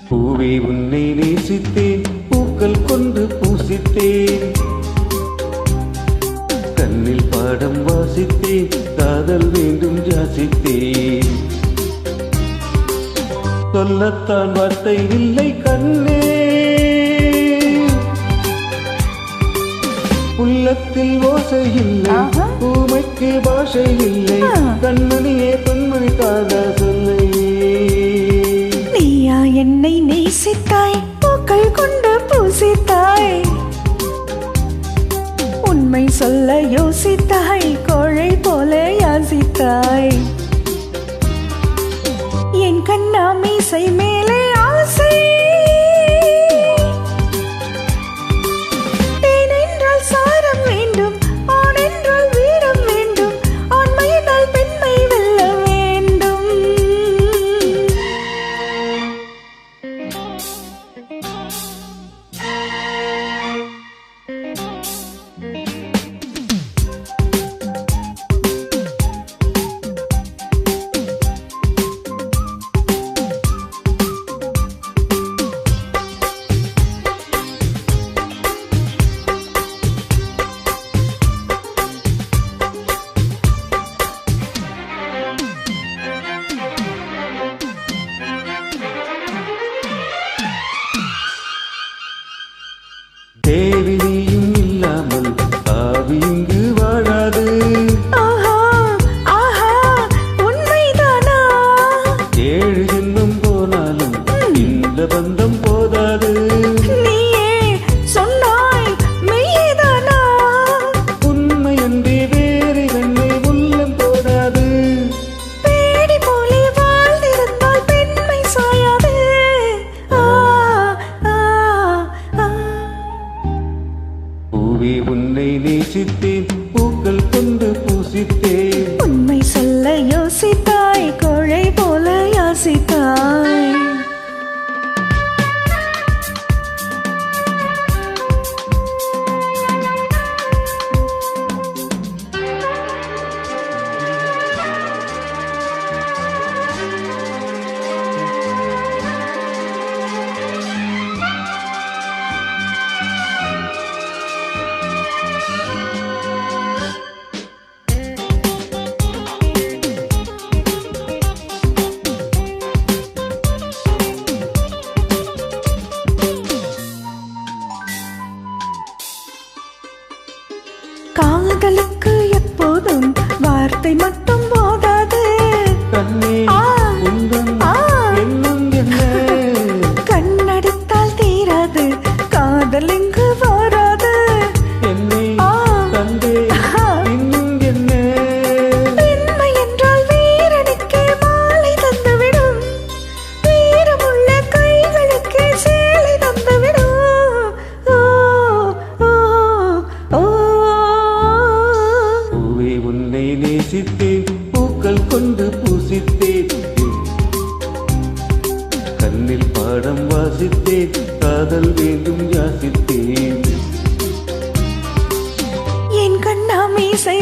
பூவே உன்னை நேசித்தேன், பூக்கள் கொண்டு பூசித்தேன், கண்ணில் பாடம் வாசித்தேன், காதல் வேண்டும் யாசித்தேன். சொல்லத்தான் வார்த்தை இல்லை கண்ணே, உள்ளத்தில் ஓசை இல்லை, பூமைக்கு பாஷை இல்லை, கண்மணியே பெண்மணி காதா சொல்லை. நீயா என்னை நேசித்தாய், பூக்கள் கொண்டு பூசித்தாய், உண்மை சொல்ல யோசித்தாய், கோழை போல யாசித்தாய். என் கண்ணா மீசை மேலே ஆசை, தேன் என்றால் சாரம் வேண்டும், ஆண் என்றால் வீரம் வேண்டும், ஆண்மையினால் பெண்மை வெல்ல வேண்டும். தேவினியும் இல்லாமல் ஆவி இங்கு வாழாது. உண்மைதானா? 7 ஜென்மம் போனாலும் இந்த பந்தம் போதாது. நீயே சொன்னாய் மெய்தானா? உண்மை அன்றி வேறு வெண்ணை உள்ளம் போடாது. பேடி போலே வாழ்ந்திருந்தால் பெண்மை சாயாது. பூவே உன்னை நேசித்தேன், பூக்கள் கொண்டு பூசித்தேன், உண்மை சொல்ல யோசித்தாய், கோழை போல யாசித்தாய். காதலுக்கு எப்போதும் வார்த்தை மட்டும் போதாது. கண்ணே உந்தன் எண்ணம் என்ன? கண்ணடித்தால் தீராது, காதல் இங்கு வராது. என்னை கண்டே இன்னும் என்ன? பெண்மை என்றால் வீரனுக்கே மாலை தந்துவிடும், வீரமுள்ள கைகளுக்கே சேலை தந்துவிடும். பூவே உன்னை நேசித்தேன், பூக்கள் கொண்டு பூசித்தேன், கண்ணில் பாடம் வாசித்தேன், காதல் வேண்டும் யாசித்தேன். என் கண்ணா மீசை